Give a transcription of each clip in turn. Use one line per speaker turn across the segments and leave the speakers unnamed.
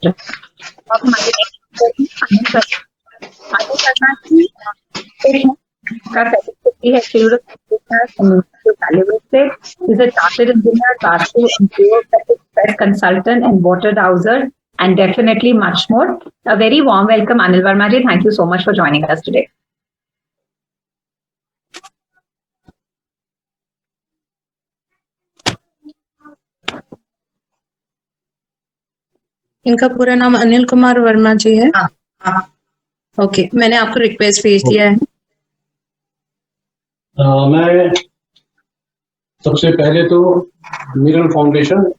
अब हमारे next अनिल शर्मा जी का certificate है Institute of Calibrated. He's a chartered engineer, Vastu and geophysics pest consultant and water dowser, and definitely much more. A very warm welcome, Anil Verma ji. Thank you so much for joining us today.
इनका पूरा नाम अनिल कुमार वर्मा जी है। Okay, मैंने आपको request भेज दिया है।
मैं सबसे पहले तो मिरर फाउंडेशन,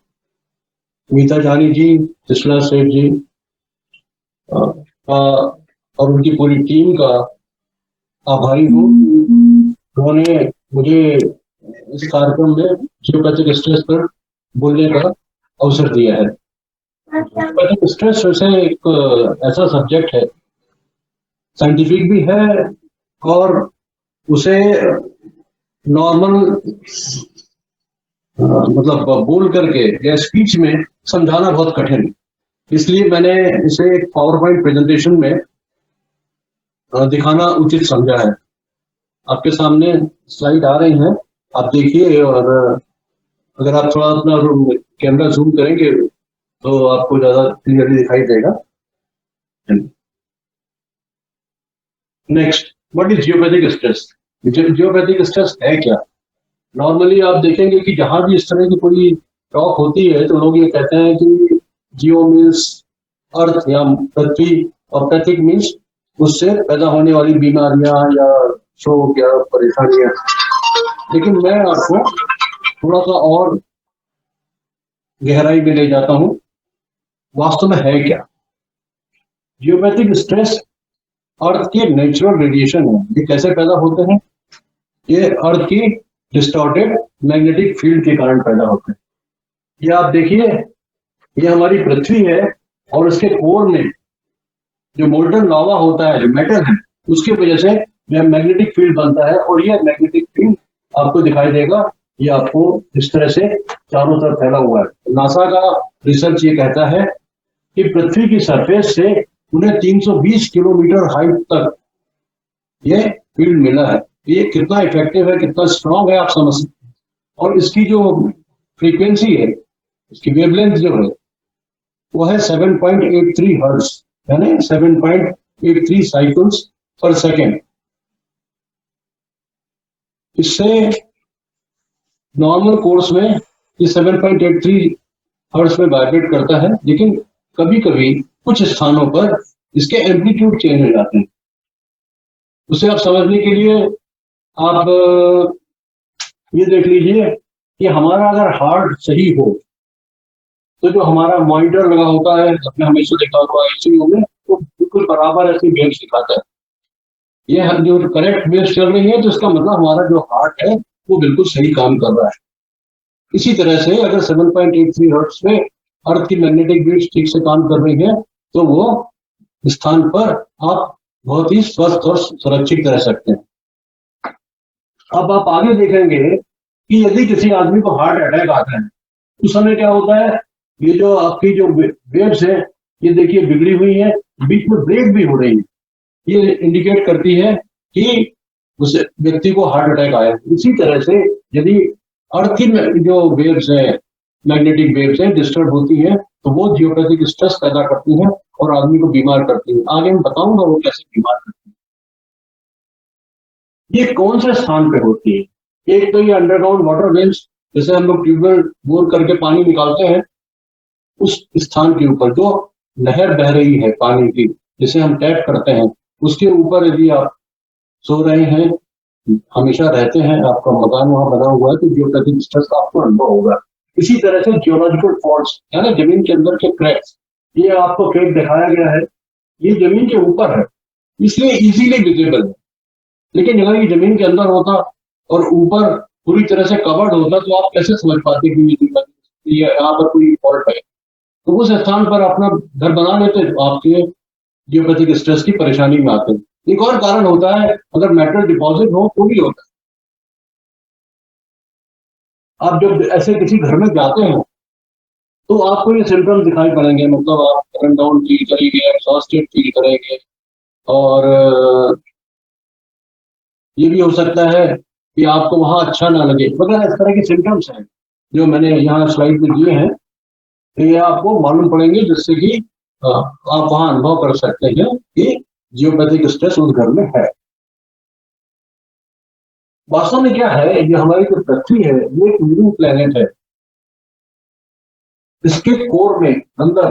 मीता जानी जी, सुशीला सेठ जी और उनकी पूरी टीम का आभारी हूँ। उन्होंने मुझे इस कार्यक्रम में जियोपैथिक स्ट्रेस पर बोलने का अवसर दिया है। जियोपैथिक स्ट्रेस वैसे एक ऐसा सब्जेक्ट है, साइंटिफिक भी है और उसे नॉर्मल मतलब बोल करके या स्पीच में समझाना बहुत कठिन है। इसलिए मैंने इसे एक पावर पॉइंट प्रेजेंटेशन में दिखाना उचित समझा है। आपके सामने स्लाइड आ रही हैं, आप देखिए, और अगर आप थोड़ा अपना कैमरा जूम करेंगे तो आपको ज्यादा क्लियरली दिखाई देगा। Next, what is geopathic stress? Geopathic stress है क्या? नॉर्मली आप देखेंगे कि जहां भी इस तरह की कोई टॉक होती है तो लोग ये कहते हैं कि जियो मीन्स अर्थ या पृथ्वी और पैथिक मीन्स उससे पैदा होने वाली बीमारियां या शोक या परेशानियां। लेकिन मैं आपको थोड़ा सा और गहराई में ले जाता हूं, वास्तव में है क्या जियोपैथिक स्ट्रेस? अर्थ के नेचुरल रेडिएशन है। ये कैसे पैदा होते हैं? ये अर्थ की डिस्टॉर्टेड मैग्नेटिक फील्ड के कारण पैदा होते हैं। ये आप देखिए, ये हमारी पृथ्वी है और इसके कोर में जो मोल्टन लावा होता है, जो मेटल है, उसकी वजह से यह मैग्नेटिक फील्ड बनता है और यह मैग्नेटिक फील्ड आपको दिखाई देगा। ये आपको इस तरह से चारों तरफ फैला हुआ है। नासा का रिसर्च ये कहता है कि पृथ्वी की सरफेस से उन्हें 320 किलोमीटर हाइट तक ये फील्ड मिला है। ये कितना इफेक्टिव है, कितना स्ट्रांग है, आप समझ सकते हैं। और इसकी जो फ्रीक्वेंसी है, इसकी वेवलेंथ जो है वो है 7.83 हर्ट्ज, यानी 7.83 साइकिल्स पर सेकेंड। इससे नॉर्मल कोर्स में ये 7.83 हर्ट्ज में वाइब्रेट करता है, लेकिन कभी कभी कुछ स्थानों पर इसके एम्पलीट्यूड चेंज हो जाते हैं। उसे आप समझने के लिए आप ये देख लीजिए कि हमारा अगर हार्ट सही हो तो जो हमारा मॉनिटर लगा होता है, आपने हमेशा देखा होगा आईसीयू में, तो बिल्कुल बराबर ऐसी वेव्स दिखाता है। ये जो करेक्ट वेव्स चल रही है तो इसका मतलब हमारा जो हार्ट है वो बिल्कुल सही काम कर रहा है। इसी तरह से अगर 7.83 हर्ट्ज में अर्थ की मैग्नेटिक वेव्स ठीक से काम कर रही है तो वो स्थान पर आप बहुत ही स्वस्थ और सुरक्षित रह सकते हैं। अब आप आगे देखेंगे कि यदि किसी आदमी को हार्ट अटैक आता है उस समय क्या होता है, ये जो आपकी जो वेव्स है ये देखिए बिगड़ी हुई है, बीच में ब्रेक भी हो रही है। ये इंडिकेट करती है कि उस व्यक्ति को हार्ट अटैक आया। इसी तरह से यदि अर्थ की जो वेव्स है, मैग्नेटिक वेव्स है, डिस्टर्ब होती है तो वो जियोपैथिक स्ट्रेस पैदा करती है और आदमी को बीमार करती है। आगे मैं बताऊंगा वो कैसे बीमार करती है। ये कौन से स्थान पे होती है? एक तो ये अंडरग्राउंड वाटर वेल्स, जैसे हम लोग ट्यूबवेल बोर करके पानी निकालते हैं, उस स्थान के ऊपर जो नहर बह रही है पानी की, जिसे हम टैप करते हैं, उसके ऊपर यदि आप सो रहे हैं, हमेशा रहते हैं, आपका मकान वहां बना हुआ है, तो जियोपैथिक स्ट्रेस का आपको अनुभव होगा। इसी तरह से जियोलॉजिकल फॉल्ट्स, यानी जमीन के अंदर के क्रैक्स, ये आपको क्रेक दिखाया गया है, ये जमीन के ऊपर है इसलिए इजीली विजिबल है। लेकिन अगर ये जमीन के अंदर होता और ऊपर पूरी तरह से कवर्ड होता तो आप कैसे समझ पाते कि ये यहाँ पर कोई फॉल्ट है? तो उस स्थान पर अपना घर बना लेते तो आपके जियोपैथिक स्ट्रेस की परेशानी में आते। एक और कारण होता है, अगर मेटल डिपॉजिट हो तो भी होता है। आप जब ऐसे किसी घर में जाते हैं तो आपको ये सिम्टम्स दिखाई पड़ेंगे, मतलब आप रन डाउन फील करेंगे, एग्जॉस्टेड फील करेंगे, और ये भी हो सकता है कि आपको वहाँ अच्छा ना लगे वगैरह। इस तरह के सिम्टम्स हैं जो मैंने यहाँ स्लाइड में दिए हैं, तो ये आपको मालूम पड़ेंगे, जिससे कि आप वहाँ अनुभव कर सकते हैं कि जियोपैथिक स्ट्रेस उस घर में है। वास्तव में क्या है, ये हमारी जो पृथ्वी है ये एक लिविंग प्लेनेट है। इसके कोर में अंदर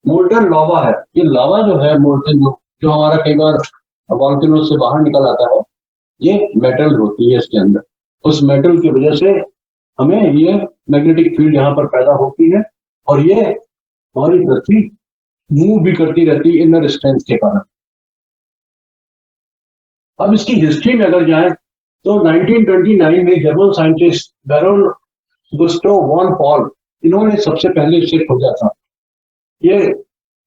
मोल्टन लावा है। ये लावा जो है मोल्टन, जो हमारा कई बार वॉल्केनो से बाहर निकल आता है, ये मेटल होती है इसके अंदर। उस मेटल की वजह से हमें ये मैग्नेटिक फील्ड यहाँ पर पैदा होती है, और ये हमारी पृथ्वी मूव भी करती रहती है इनर स्ट्रेंथ के कारण। अब इसकी हिस्ट्री में अगर जाएं तो 1929 में German scientist Baron Gusto von Paul, इन्होंने सबसे पहले इसे खोजा था। ये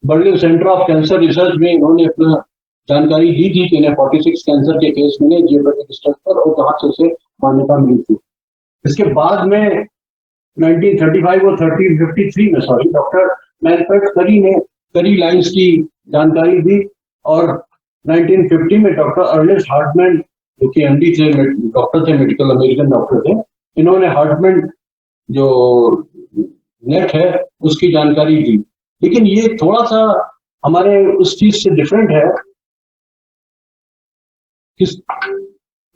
Berlin centre of cancer research में इन्होंने अपना जानकारी दी थी कि इन्हें 46 कैंसर के केस मिले जियोपैथिक स्ट्रेस पर, और कहाँ से उसे मान्यता मिली थी। इसके बाद में 1935 और 53 में डॉक्टर मैनफ्रेड करी ने करी लाइंस की जानकारी दी, और 1950 में डॉक्टर अर्नेस्ट हार्टमैन, जो कि एमडी थे, डॉक्टर थे, मेडिकल अमेरिकन डॉक्टर थे, इन्होंने हार्टमैन जो नेट है उसकी जानकारी दी। लेकिन ये थोड़ा सा हमारे उस चीज से डिफरेंट है कि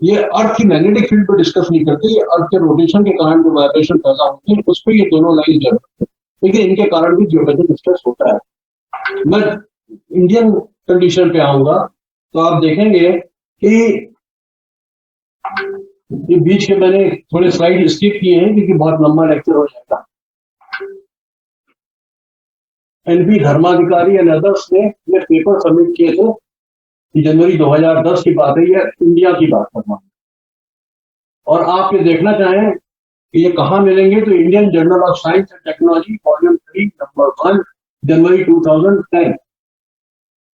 ये अर्थ की मैग्नेटिक फील्ड पर डिस्कस नहीं करते, ये अर्थ के रोटेशन के कारण जो वाइब्रेशन पैदा होते हैं उस पर ये दोनों लाइन जरूरत है। लेकिन इनके कारण भी जियोपैथिक स्ट्रेस होता है। मैं इंडियन कंडीशन पे आऊंगा तो आप देखेंगे कि ये बीच के मैंने थोड़े स्लाइड स्किप किए हैं क्योंकि बहुत लंबा लेक्चर हो जाएगा। एनपी धर्माधिकारी एंड अदर्स ने ये पेपर सबमिट किए थे, जनवरी 2010 की बात है, ये इंडिया की बात कर रहा हूं। और आप ये देखना चाहें कि ये कहाँ मिलेंगे, तो Indian journal of science and technology volume 3 number 1 जनवरी 2010।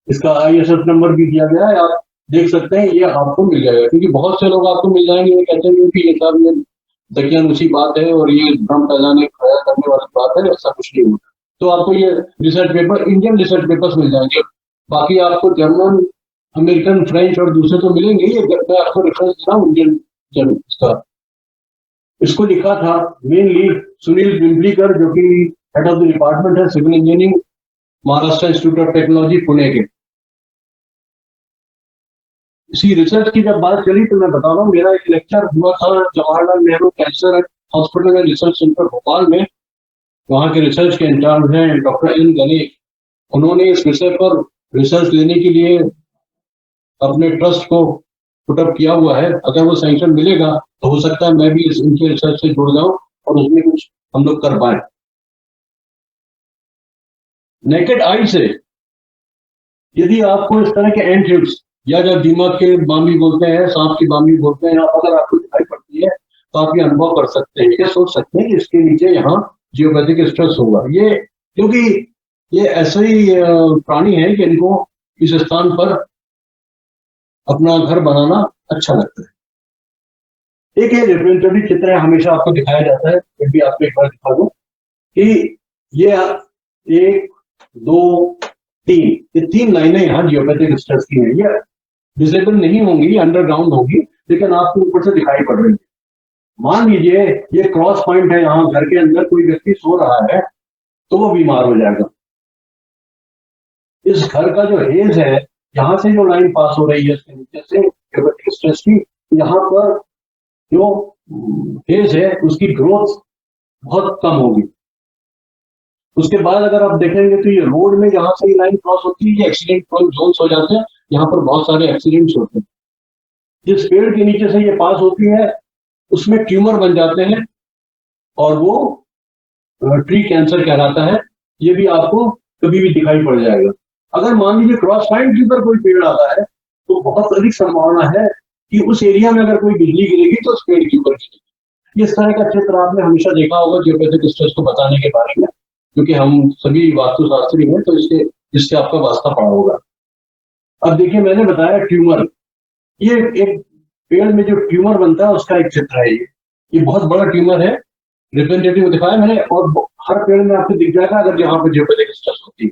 इसका ISSN नंबर भी दिया गया है, आप देख सकते हैं, ये आपको मिल जाएगा। क्योंकि बहुत से लोग आपको मिल जाएंगे, ये कहते हैं कि ये सब ये दकियानुसी बात है और ये भ्रम फैलाने करने वाली बात है, ऐसा कुछ नहीं होता। तो आपको ये research paper, Indian research papers मिल जाएंगे। बाकी आपको जर्मन, अमेरिकन, फ्रेंच और दूसरे तो मिलेंगे। ये मैं आपको रेफरेंस दे रहा हूँ इंडियन जर्नल का। इसको लिखा था मेनली सुनील बिंबलीकर, जो कि हेड ऑफ द डिपार्टमेंट है civil engineering, Maharashtra institute of technology, Pune के। इसी रिसर्च की जब बात चली तो मैं बता रहा हूँ, मेरा एक लेक्चर हुआ था Jawaharlal Nehru cancer hospital and research centre Bhopal में। वहाँ के रिसर्च के इंचार्ज हैं डॉक्टर एन गणेश। उन्होंने इस विषय पर रिसर्च लेने के लिए अपने ट्रस्ट को पुटअप किया हुआ है। अगर वो सैंक्शन मिलेगा तो हो सकता है मैं भी इनके रिसर्च से जुड़ जाऊं और उसमें कुछ हम लोग कर पाए। नेकेड आई से यदि आपको इस तरह के एंट्यूब्स, या जब दिमाग के बामी बोलते हैं, सांप की बामी बोलते हैं, अगर आपको दिखाई पड़ती है तो आप ये अनुभव कर सकते हैं, ये सोच सकते हैं कि इसके नीचे यहाँ जियोपैथिक स्ट्रेस होगा। ये क्योंकि ये ऐसे ही प्राणी है कि इनको इस स्थान पर अपना घर बनाना अच्छा लगता है। एक रिप्रेजेंटेटिव चित्र है, हमेशा आपको दिखाया जाता है, फिर भी आपको एक बार दिखा दूं कि ये 1 2 3, ये 3 लाइनें यहाँ जियोपैथिक स्ट्रेस की हैं। ये विजिबल नहीं होंगी, अंडरग्राउंड होंगी, लेकिन आपको ऊपर से दिखाई पड़ रही है। मान लीजिए ये क्रॉस पॉइंट है, यहाँ घर के अंदर कोई व्यक्ति सो रहा है तो वो बीमार हो जाएगा। इस घर का जो हेज है, यहाँ से जो लाइन पास हो रही है इसके नीचे से जियोपैथिक स्ट्रेस की, यहाँ पर जो हेज है उसकी ग्रोथ बहुत कम होगी। उसके बाद अगर आप देखेंगे तो ये रोड में जहां से ये लाइन क्रॉस होती है, ये एक्सीडेंट प्रोन जोन्स हो जाते हैं, यहाँ पर बहुत सारे एक्सीडेंट्स होते हैं। जिस पेड़ के नीचे से ये पास होती है उसमें ट्यूमर बन जाते हैं और वो ट्री कैंसर कहलाता है। ये भी आपको कभी भी दिखाई पड़ जाएगा। अगर मान लीजिए क्रॉस पॉइंट के ऊपर कोई पेड़ आता है तो बहुत अधिक संभावना है कि उस एरिया में अगर कोई बिजली गिरेगी तो उस पेड़ के ऊपर गिरेगी। इस तरह का चित्र आपने हमेशा देखा होगा जियोपैथिक स्ट्रेस को बताने के बारे में, क्योंकि हम सभी वास्तुशास्त्री हैं तो इससे आपका वास्ता पड़ा होगा। अब देखिए, मैंने बताया ट्यूमर, ये एक पेड़ में जो ट्यूमर बनता है उसका एक चित्र है। ये बहुत बड़ा ट्यूमर है, रिप्रेजेंटेटिव दिखाया मैंने, और हर पेड़ में आपको दिख जाएगा अगर जहां पर जियोपैथिक स्ट्रेस होती है।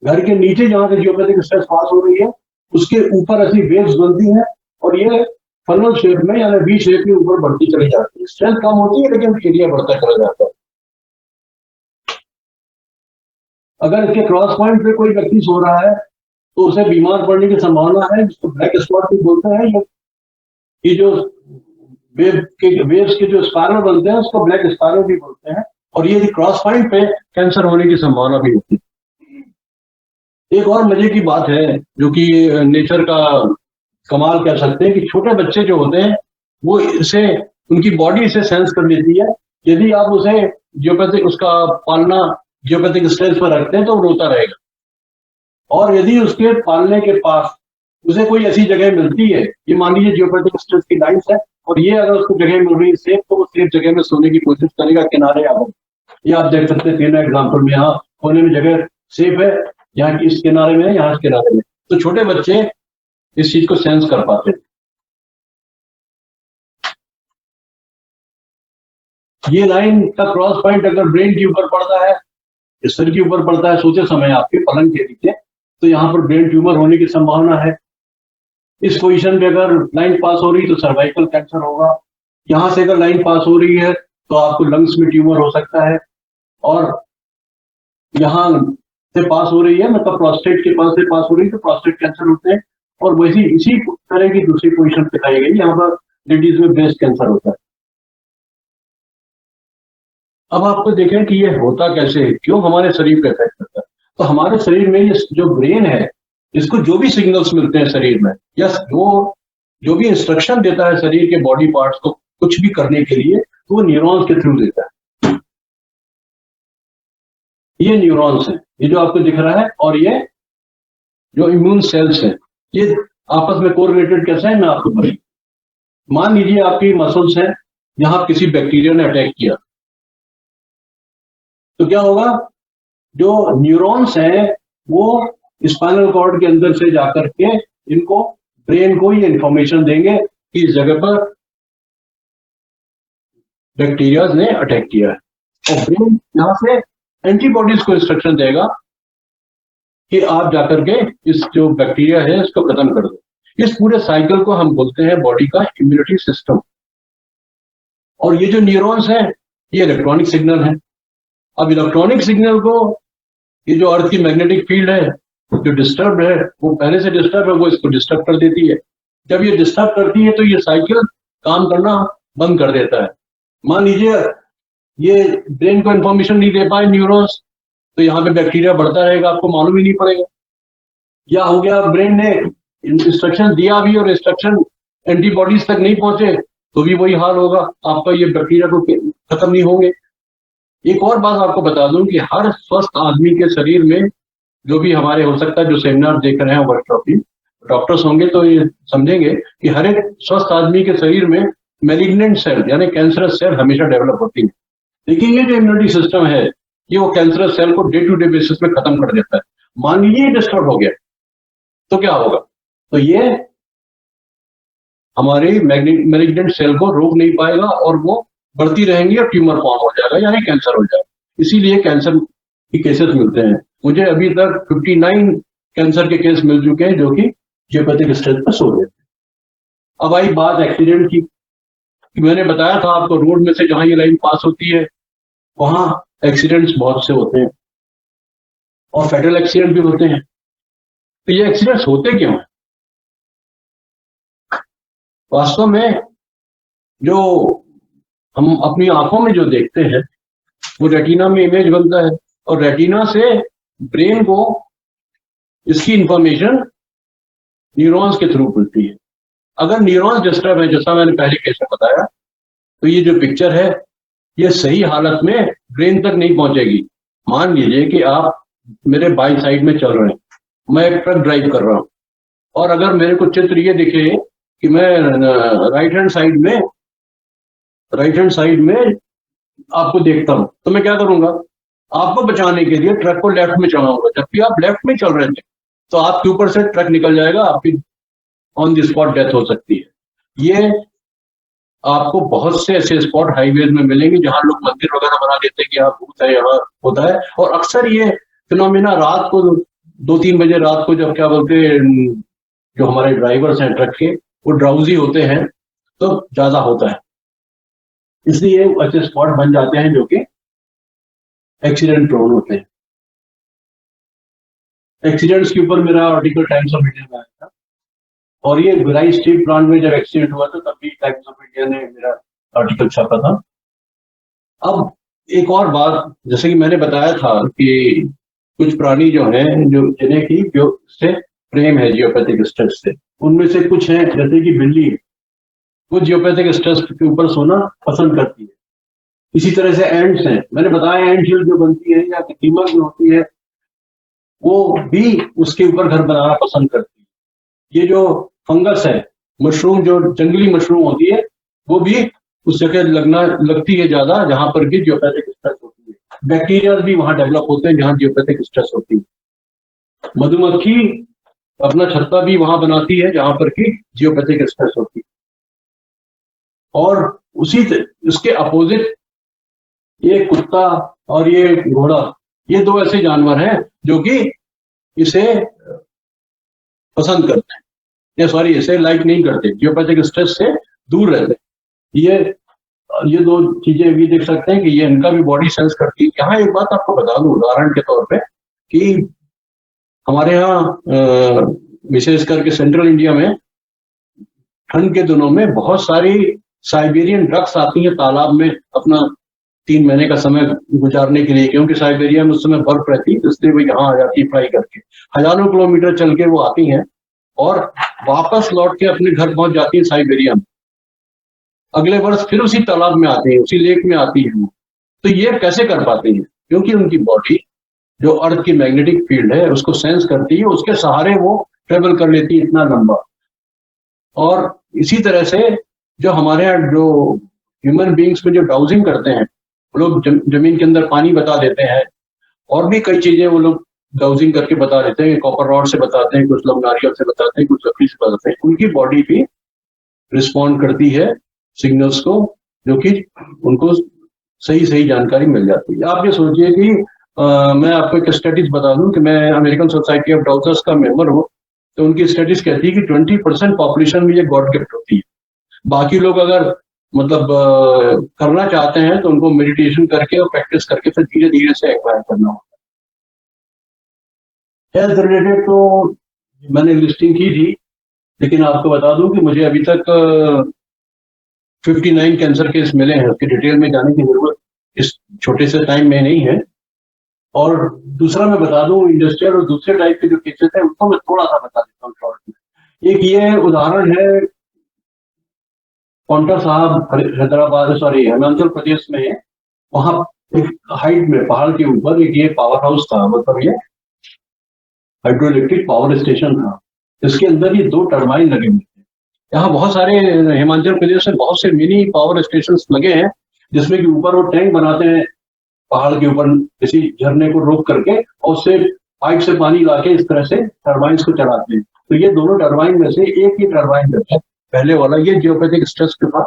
घर के नीचे जहां से जियोपैथिक स्ट्रेस पास हो रही है उसके ऊपर ऐसी वेव्स बनती हैं और ये फनल शेप में यानी वी शेप में ऊपर बढ़ती चली जाती है। स्ट्रेंथ कम होती है लेकिन एरिया बढ़ता चला जाता है। अगर इसके क्रॉस पॉइंट पे कोई व्यक्ति सो रहा है तो उसे बीमार पड़ने की संभावना है, जिसको ब्लैक स्पॉट भी बोलते हैं। ये जो वेव्स के जो स्पाइरल बनते हैं उसको ब्लैक स्पाइरल भी बोलते हैं और ये क्रॉस पॉइंट पे कैंसर होने की संभावना भी होती है। एक और मजे की बात है जो कि नेचर का कमाल कह सकते हैं कि छोटे बच्चे जो होते हैं वो इसे उनकी बॉडी इसे सेंस कर लेती है। यदि आप उसे जियोपैथिक उसका पालना जियोपैथिक स्ट्रेस पर रखते हैं तो वो रोता रहेगा और यदि उसके पालने के पास उसे कोई ऐसी जगह मिलती है, ये मान लीजिए जियोपैथिक स्ट्रेस की लाइन्स है और ये अगर उसको जगह मिल रही है सेफ तो वो सेफ जगह में सोने की कोशिश करेगा किनारे आकर। ये आप देख सकते हैं तीनों एग्जाम्पल में, यहाँ कोने में जगह सेफ है, यहाँ इस किनारे में, यहाँ इस किनारे में। तो छोटे बच्चे इस चीज को सेंस कर पाते हैं। ये लाइन का क्रॉस पॉइंट अगर ब्रेन के ऊपर पड़ता है, सिर के ऊपर पड़ता है सोते समय आपके पलंग के नीचे, तो यहाँ पर ब्रेन ट्यूमर होने की संभावना है। इस पोजीशन पे अगर लाइन पास हो रही तो सर्वाइकल कैंसर होगा। यहाँ से अगर लाइन पास हो रही है तो आपको लंग्स में ट्यूमर हो सकता है और यहाँ से पास हो रही है मतलब प्रोस्टेट के पास से पास हो रही है तो प्रोस्टेट कैंसर होते हैं। और वैसी इसी तरह की दूसरी पोजीशन दिखाई गई, यहाँ पर लेडीज में ब्रेस्ट कैंसर होता है। अब आपको देखें कि ये होता कैसे है, क्यों हमारे शरीर पे इफेक्ट करता है। तो हमारे शरीर में ये जो ब्रेन है इसको जो भी सिग्नल्स मिलते हैं शरीर में या जो भी इंस्ट्रक्शन देता है शरीर के बॉडी पार्ट्स को कुछ भी करने के लिए तो वो न्यूरॉन्स के थ्रू देता है। ये न्यूरॉन्स है, ये जो आपको दिख रहा है, और ये जो इम्यून सेल्स है ये आपस में कोरिलेटेड कैसे है मैं आपको बताऊं। मान लीजिए आपकी मसल्स है, यहां किसी बैक्टीरिया ने अटैक किया तो क्या होगा, जो न्यूरॉन्स हैं वो स्पाइनल कॉर्ड के अंदर से जाकर के इनको ब्रेन को ये इंफॉर्मेशन देंगे कि इस जगह पर बैक्टीरिया ने अटैक किया है और ब्रेन यहां से एंटीबॉडीज को इंस्ट्रक्शन देगा कि आप जाकर के इस जो बैक्टीरिया है इसको खत्म कर दो। इस पूरे साइकिल को हम बोलते हैं बॉडी का इम्यूनिटी सिस्टम। और ये जो न्यूरॉन्स है ये इलेक्ट्रॉनिक सिग्नल है। अब इलेक्ट्रॉनिक सिग्नल को ये जो अर्थ की मैग्नेटिक फील्ड है जो डिस्टर्ब है, वो पहले से डिस्टर्ब है, वो इसको डिस्टर्ब कर देती है। जब ये डिस्टर्ब करती है तो ये साइकिल काम करना बंद कर देता है। मान लीजिए ये ब्रेन को इंफॉर्मेशन नहीं दे पाए न्यूरॉन्स, तो यहाँ पे बैक्टीरिया बढ़ता रहेगा, आपको मालूम ही नहीं पड़ेगा। या हो गया ब्रेन ने इंस्ट्रक्शन दिया भी और इंस्ट्रक्शन एंटीबॉडीज तक नहीं पहुंचे तो भी वही हाल होगा, आपका ये बैक्टीरिया को खत्म नहीं होंगे। एक और बात आपको बता दूं कि हर स्वस्थ आदमी के शरीर में जो भी हमारे हो सकता है जो सेमिनार देख रहे हैं वर्कशॉप की डॉक्टर्स होंगे तो ये समझेंगे कि हर एक स्वस्थ आदमी के शरीर में मैलिग्नेंट सेल यानी कैंसरस सेल हमेशा डेवलप होती है। लेकिन ये जो इम्यूनिटी सिस्टम है ये वो कैंसरस सेल को डे टू डे बेसिस में खत्म कर देता है। मान लीजिए डिस्टर्ब हो गया तो क्या होगा, तो ये हमारे मैलिग्नेंट सेल को रोक नहीं पाएगा और वो बढ़ती रहेंगी और ट्यूमर फॉर्म हो जाएगा यानी कैंसर हो जाएगा। इसीलिए कैंसर के केसेस मिलते हैं। मुझे अभी तक 59 कैंसर के केस मिल चुके हैं जो कि जियोपैथिक स्ट्रेस पर सो रहे थे। अब आई बात एक्सीडेंट की, मैंने बताया था आपको रोड में से जहां ये लाइन पास होती है वहां एक्सीडेंट्स बहुत से होते हैं और फेटल एक्सीडेंट भी होते हैं। तो ये एक्सीडेंट्स होते क्यों हैं? वास्तव में जो हम अपनी आंखों में जो देखते हैं वो रेटिना में इमेज बनता है और रेटिना से ब्रेन को इसकी इंफॉर्मेशन न्यूरॉन्स के थ्रू मिलती है। अगर न्यूरॉन्स डिस्टर्ब है जैसा मैंने पहले कैसे बताया तो ये जो पिक्चर है ये सही हालत में ब्रेन तक नहीं पहुंचेगी। मान लीजिए कि आप मेरे बाई साइड में चल रहे हैं, मैं एक ट्रक ड्राइव कर रहा हूं और अगर मेरे को चित्र ये दिखे कि मैं राइट हैंड साइड में आपको देखता हूं तो मैं क्या करूंगा, आपको बचाने के लिए ट्रक को लेफ्ट में चलाऊंगा। जबकि आप लेफ्ट में चल रहे थे तो आपके ऊपर से ट्रक निकल जाएगा, आपकी ऑन द स्पॉट डेथ हो सकती है। ये आपको बहुत से ऐसे स्पॉट हाईवेज में मिलेंगे जहां लोग मंदिर वगैरह बना देते हैं कि यहाँ भूत है, यहाँ होता है। और अक्सर ये फिनोमिना रात को 2-3 बजे रात को, जब क्या बोलते हैं, जो हमारे ड्राइवर्स हैं ट्रक के, वो ड्राउजी होते हैं तो ज्यादा होता है। इसलिए ऐसे स्पॉट बन जाते हैं जो कि एक्सीडेंट प्रोन होते हैं। एक्सीडेंट्स के ऊपर मेरा आर्टिकल टाइम्स ऑफ इंडिया में आया था, और ये भिलाई स्टील प्लांट में जब एक्सीडेंट हुआ था तब भी टाइम्स ऑफ इंडिया ने मेरा आर्टिकल छापा था। अब एक और बात, जैसे कि मैंने बताया था कि कुछ प्राणी जो हैं, जो जिन्हें की जो से प्रेम है जियोपैथिक स्ट्रेस से, उनमें से कुछ हैं जैसे कि बिल्ली, वो जियोपैथिक स्ट्रेस के ऊपर सोना पसंद करती है। इसी तरह से एंड्स हैं, मैंने बताया एंड हिल जो बनती है या दीमक जो होती है वो भी उसके ऊपर घर बनाना पसंद करती है। ये जो फंगस है, मशरूम, जो जंगली मशरूम होती है, वो भी उस जगह लगती है ज्यादा जहां पर भी जियोपैथिक स्ट्रेस होती है। बैक्टीरिया भी वहां डेवलप होते हैं जहां जियोपैथिक स्ट्रेस होती है। मधुमक्खी अपना छत्ता भी वहां बनाती है जहां पर की जियोपैथिक स्ट्रेस होती है। और उसके अपोजिट ये कुत्ता और ये घोड़ा, ये दो ऐसे जानवर हैं जो कि इसे पसंद करते हैं, या सॉरी, इसे लाइक नहीं करते, जियोपैथिक स्ट्रेस से दूर रहते हैं। ये दो चीजें भी देख सकते हैं कि ये इनका भी बॉडी सेंस करती है। यहाँ एक बात आपको बता दूं उदाहरण के तौर पे कि हमारे यहाँ विशेष करके सेंट्रल इंडिया में ठंड के दिनों में बहुत सारी साइबेरियन डक्स आती हैं तालाब में अपना 3 महीने का समय गुजारने के लिए, क्योंकि साइबेरिया में उस समय बर्फ रहती है, इसलिए वो यहाँ आ जाती है फ्लाई करके। हजारों किलोमीटर चल के वो आती हैं और वापस लौट के अपने घर पहुंच जाती है साइबेरिया में। अगले वर्ष फिर उसी तालाब में आती है, उसी लेक में आती है। तो ये कैसे कर पाती है? क्योंकि उनकी बॉडी जो अर्थ की मैग्नेटिक फील्ड है उसको सेंस करती है, उसके सहारे वो ट्रेवल कर लेती है इतना लंबा। और इसी तरह से जो हमारे यहाँ जो ह्यूमन बींग्स में जो डाउजिंग करते हैं, वो लोग जमीन के अंदर पानी बता देते हैं, और भी कई चीजें वो लोग डाउजिंग करके बता देते हैं। कॉपर रॉड से बताते हैं, कुछ लोग नारियल से बताते हैं, कुछ लकड़ी से बताते हैं। उनकी बॉडी भी रिस्पॉन्ड करती है सिग्नल्स को, जो कि उनको सही सही जानकारी मिल जाती है। आप ये सोचिए कि मैं आपको एक स्टडीज बता दूं कि मैं अमेरिकन सोसाइटी ऑफ डॉक्टर्स का मेंबर हूँ, तो उनकी स्टडीज कहती है कि 20% पॉपुलेशन में ये गॉड गिफ्ट होती है। बाकी लोग अगर मतलब करना चाहते हैं तो उनको मेडिटेशन करके और प्रैक्टिस करके फिर धीरे धीरे से एक्वायर करना होता है। हेल्थ रिलेटेड तो मैंने लिस्टिंग की थी, लेकिन आपको बता दूं कि मुझे अभी तक 59 कैंसर केस मिले हैं। उसकी डिटेल में जाने की जरूरत इस छोटे से टाइम में नहीं है। और दूसरा मैं बता दूं, इंडस्ट्रियल और दूसरे टाइप के जो केसेस हैं उनको मैं थोड़ा सा बता देता हूँ शॉर्ट में। एक ये उदाहरण है, पॉन्टा साहब हैदराबाद, सॉरी हिमाचल प्रदेश में, वहां एक हाइट में पहाड़ के ऊपर एक ये पावर हाउस था, मतलब ये हाइड्रो इलेक्ट्रिक पावर स्टेशन था। इसके अंदर ये 2 टर्बाइन लगे हुए थे। यहाँ बहुत सारे हिमाचल प्रदेश में बहुत से मिनी पावर स्टेशन लगे हैं, जिसमें कि ऊपर वो टैंक बनाते हैं पहाड़ के ऊपर किसी झरने को रोक करके, और उससे पाइप से पानी लाके इस तरह से टर्बाइन्स को चलाते हैं। तो ये दोनों टर्बाइन में से एक ही टर्बाइन जो है पहले वाला, ये जियोपैथिक स्ट्रेस के था,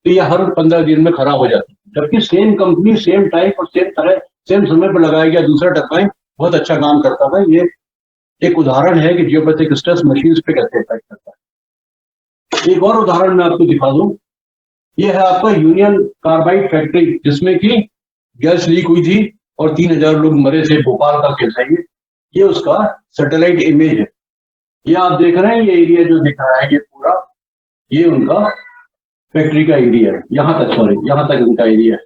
तो ये हर 15 दिन में खराब हो जाता है। जबकि सेम कंपनी, सेम टाइप और सेम तरह, सेम समय पर लगाया गया दूसरा टर्बाइन बहुत अच्छा काम करता था। ये एक उदाहरण है कि जियोपैथिक स्ट्रेस मशीन्स पे कैसे इफेक्ट करता है। एक और उदाहरण मैं आपको दिखा दूं, ये है आपका यूनियन कार्बाइड फैक्ट्री, जिसमें कि गैस लीक हुई थी और 3000 लोग मरे थे। भोपाल का केस है ये उसका सैटेलाइट इमेज है। ये आप देख रहे हैं, ये एरिया जो दिख रहा है ये पूरा, ये उनका फैक्ट्री का एरिया है। यहाँ तक उनका एरिया है।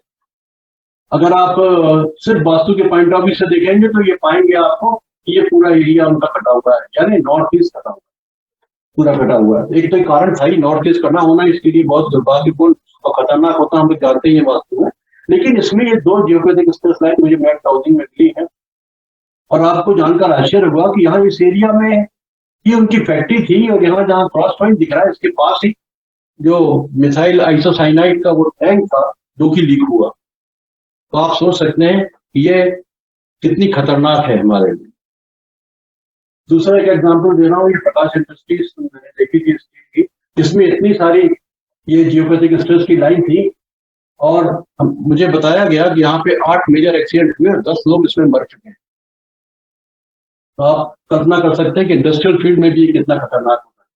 अगर आप सिर्फ वास्तु के पॉइंट ऑफ व्यू से देखेंगे तो ये पाएंगे आपको कि ये पूरा एरिया उनका कटा हुआ है, यानी नॉर्थ ईस्ट कटा हुआ है, पूरा कटा हुआ है। एक तो कारण था ही नॉर्थ ईस्ट कटा होना, इसके लिए बहुत दुर्भाग्यपूर्ण और खतरनाक होता, हम लोग जानते हैं वास्तु में। लेकिन इसमें ये 2 जियोपैथिक स्ट्रेस लाइन मुझे मैप हाउसिंग में मिली है, और आपको जानकर आश्चर्य हुआ कि यहाँ इस एरिया में ही उनकी फैक्ट्री थी, और यहाँ जहाँ क्रॉस पॉइंट दिख रहा है इसके पास ही जो मिसाइल आइसोसाइनाइड का वो टैंक था जो कि लीक हुआ। तो आप सोच सकते हैं ये कितनी खतरनाक है हमारे लिए। दूसरा एक एग्जांपल दे रहा हूँ, ये प्रकाश इंडस्ट्रीज मैंने देखी थी स्टील की, इसमें इतनी सारी ये जियोपैथिक स्ट्रेस की लाइन थी और मुझे बताया गया कि यहाँ पे 8 मेजर एक्सीडेंट हुए और 10 लोग इसमें मर चुके हैं। तो आप कल्पना कर सकते हैं कि इंडस्ट्रियल फील्ड में भी ये कितना खतरनाक होता है।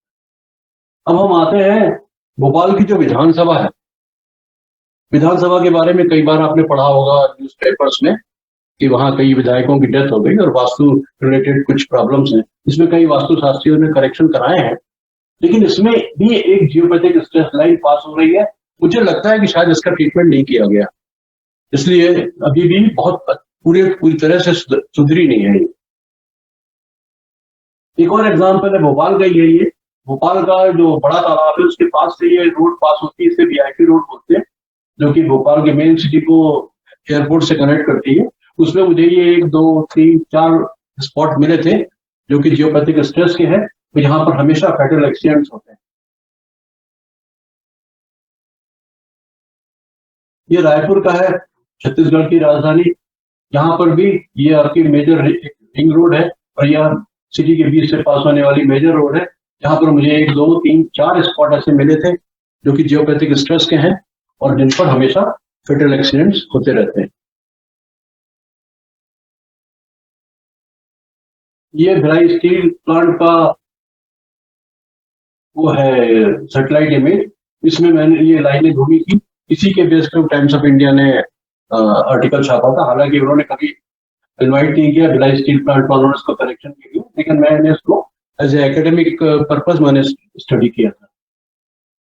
अब हम आते हैं भोपाल की जो विधानसभा है। विधानसभा के बारे में कई बार आपने पढ़ा होगा न्यूज़पेपर्स में कि वहाँ कई विधायकों की डेथ हो गई और वास्तु रिलेटेड कुछ प्रॉब्लम्स हैं। इसमें कई वास्तु शास्त्रियों ने करेक्शन कराए हैं, लेकिन इसमें भी एक जियोपैथिक स्ट्रेस लाइन पास हो रही है। मुझे लगता है कि शायद इसका ट्रीटमेंट नहीं किया गया, इसलिए अभी भी बहुत पूरी तरह से सुधरी नहीं है। एक और एग्जाम्पल है भोपाल का ही है। ये भोपाल का जो बड़ा तालाब है उसके पास से ये रोड पास होती है, इसे वीआईपी रोड बोलते हैं, जो कि भोपाल के मेन सिटी को एयरपोर्ट से कनेक्ट करती है। उसमें मुझे ये 1, 2, 3, 4 स्पॉट मिले थे जो कि जियोपैथिक स्ट्रेस के हैं, तो यहाँ पर हमेशा फैटल एक्सीडेंट्स होते हैं। ये रायपुर का है, छत्तीसगढ़ की राजधानी। यहाँ पर भी ये आपकी मेजर रिंग रोड है और यह सिटी के बीच से पास होने वाली मेजर रोड है। यहाँ पर मुझे 1, 2, 3, 4 स्पॉट ऐसे मिले थे जो कि जियोपैथिक स्ट्रेस के हैं और जिन पर हमेशा फैटल एक्सीडेंट्स होते रहते हैं। ये भिलाई स्टील प्लांट का वो है सैटेलाइट इमेज। इसमें मैंने ये लाइनें घूमी थी, इसी के बेस पे टाइम्स ऑफ इंडिया ने आर्टिकल छापा था। हालांकि उन्होंने कभी इन्वाइट नहीं किया भिलाई स्टील प्लांट वालों ने इसको करेक्शन के लिए, लेकिन मैंने इसको एज ए एकेडमिक पर्पस मैंने स्टडी किया था।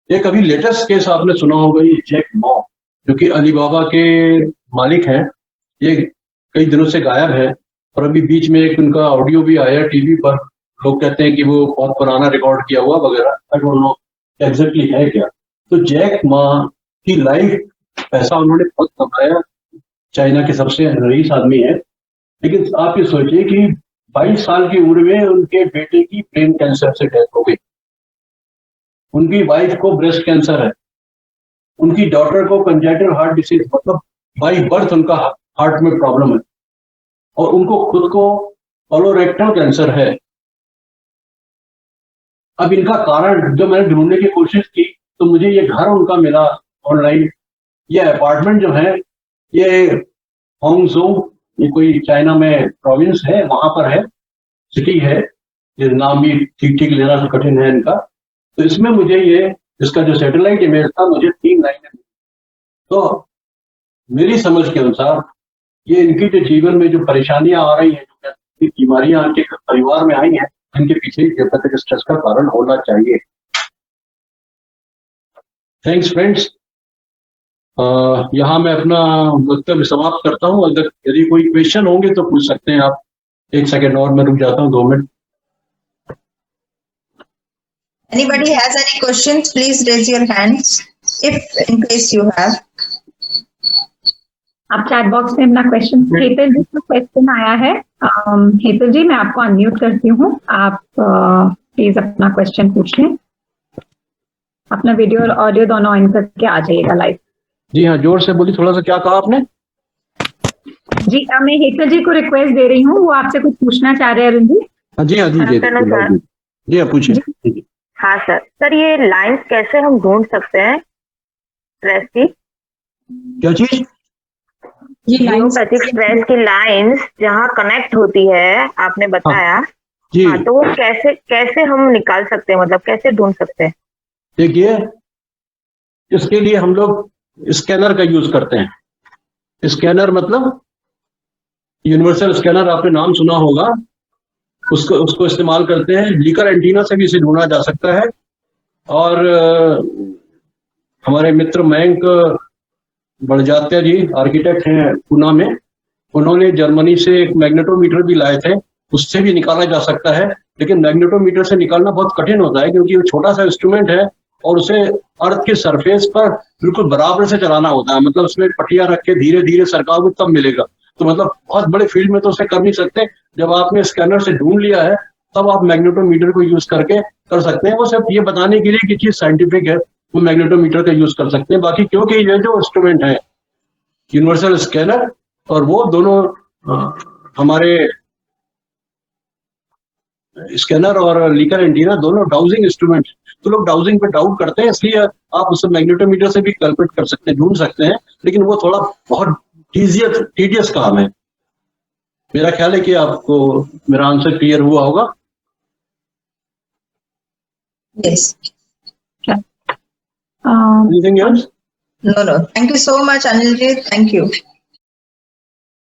एक अभी लेटेस्ट केस आपने सुना होगा, ये जैक मा, जो कि अलीबाबा के मालिक हैं। ये कई दिनों से गायब है और अभी बीच में एक उनका ऑडियो भी आया टीवी पर। लोग कहते हैं कि वो बहुत पुराना रिकॉर्ड किया हुआ वगैरह, आई डोंट नो एग्जैक्टली है क्या। तो जैक मा की लाइफ, पैसा उन्होंने बहुत कमाया, चाइना के सबसे रईस आदमी है, लेकिन आप ये सोचिए कि 22 साल की उम्र में उनके बेटे की ब्रेन कैंसर से डेथ हो गई। उनकी वाइफ को ब्रेस्ट कैंसर है, उनकी डॉटर को कंजेनिटल हार्ट डिसीज, मतलब बाई बर्थ उनका हार्ट में प्रॉब्लम है, और उनको खुद को कोलोरेक्टल कैंसर है। अब इनका कारण जो मैंने ढूंढने की कोशिश की तो मुझे ये घर उनका मिला ऑनलाइन। ये अपार्टमेंट जो है ये होंगजो, ये कोई चाइना में प्रोविंस है, वहां पर है, सिटी है। ये नाम भी ठीक ठीक लेना तो कठिन है इनका। तो इसमें मुझे ये इसका जो सैटेलाइट इमेज था, मुझे 3 लाइनें मिली। तो मेरी समझ के अनुसार ये इनकी जो जीवन में जो परेशानियां आ रही हैं, जो बीमारियां इनके परिवार में आई हैं, इनके पीछे जियोपैथिक स्ट्रेस का कारण होना चाहिए। थैंक्स फ्रेंड्स, यहाँ मैं अपना वक्तव्य समाप्त करता हूँ। अगर यदि कोई क्वेश्चन होंगे तो पूछ सकते हैं आप। 1 सेकेंड और मैं रुक जाता हूँ, 2 minute.
Anybody has any questions, please raise your hands if in case you have.
आप चैट बॉक्स में अपना क्वेश्चन, हेतल जी का क्वेश्चन आया है। हेतल जी, मैं आपको अनम्यूट करती हूँ, आप प्लीज अपना क्वेश्चन पूछ लें। अपना वीडियो और ऑडियो दोनों ऑन करके आ जाइएगा लाइव।
जी हाँ, जोर से बोलिए। थोड़ा सा क्या कहा आपने?
जी मैं हेतल जी को रिक्वेस्ट दे रही हूँ, वो आपसे कुछ पूछना चाह रहे हैं। अरुण जी।
जी हाँ, जी हाँ, पूछिए।
हाँ सर, ये लाइंस कैसे हम ढूंढ सकते हैं स्ट्रेस की?
क्या चीज?
जियोपैथिक स्ट्रेस की लाइंस जहाँ कनेक्ट होती है, आपने बताया।
जी।
हाँ, तो वो कैसे हम निकाल सकते हैं, मतलब कैसे ढूंढ सकते हैं?
देखिए, इसके लिए हम लोग स्कैनर का यूज करते हैं। स्कैनर मतलब यूनिवर्सल स्कैनर, आपने नाम सुना होगा, उसको इस्तेमाल करते हैं। लीकर एंटीना से भी इसे ढूंढा जा सकता है। और हमारे मित्र मयंक बड़जात्या जी आर्किटेक्ट हैं पूना में, उन्होंने जर्मनी से एक मैग्नेटोमीटर भी लाए थे, उससे भी निकाला जा सकता है। लेकिन मैग्नेटोमीटर से निकालना बहुत कठिन होता है, क्योंकि वो छोटा सा इंस्ट्रूमेंट है और उसे अर्थ के सरफेस पर बिल्कुल बराबर से चलाना होता है। मतलब उसमें पट्टियां रख के धीरे धीरे सरकाओगे तब मिलेगा। तो मतलब बहुत बड़े फील्ड में तो उसे कर नहीं सकते। जब आपने स्कैनर से ढूंढ लिया है तब आप मैग्नेटोमीटर को यूज करके कर सकते हैं। वो सिर्फ ये बताने के लिए कि चीज साइंटिफिक है, वो मैग्नेटोमीटर का यूज कर सकते हैं। बाकी क्योंकि ये जो इंस्ट्रूमेंट है यूनिवर्सल स्कैनर और वो दोनों हमारे स्कैनर और लीकर एंटीना दोनों डाउजिंग इंस्ट्रूमेंट, तो लोग डाउजिंग पे डाउट करते हैं, इसलिए आप उसे मैग्नेटोमीटर से भी कैलकुलेट कर सकते हैं, ढूंढ सकते हैं, लेकिन वो थोड़ा बहुत टीडियस काम है। मेरा ख्याल है कि आपको मेरा आंसर क्लियर हुआ होगा।
Yes.
Um,
anything else?
No. Thank you so much, Anil ji. Thank you.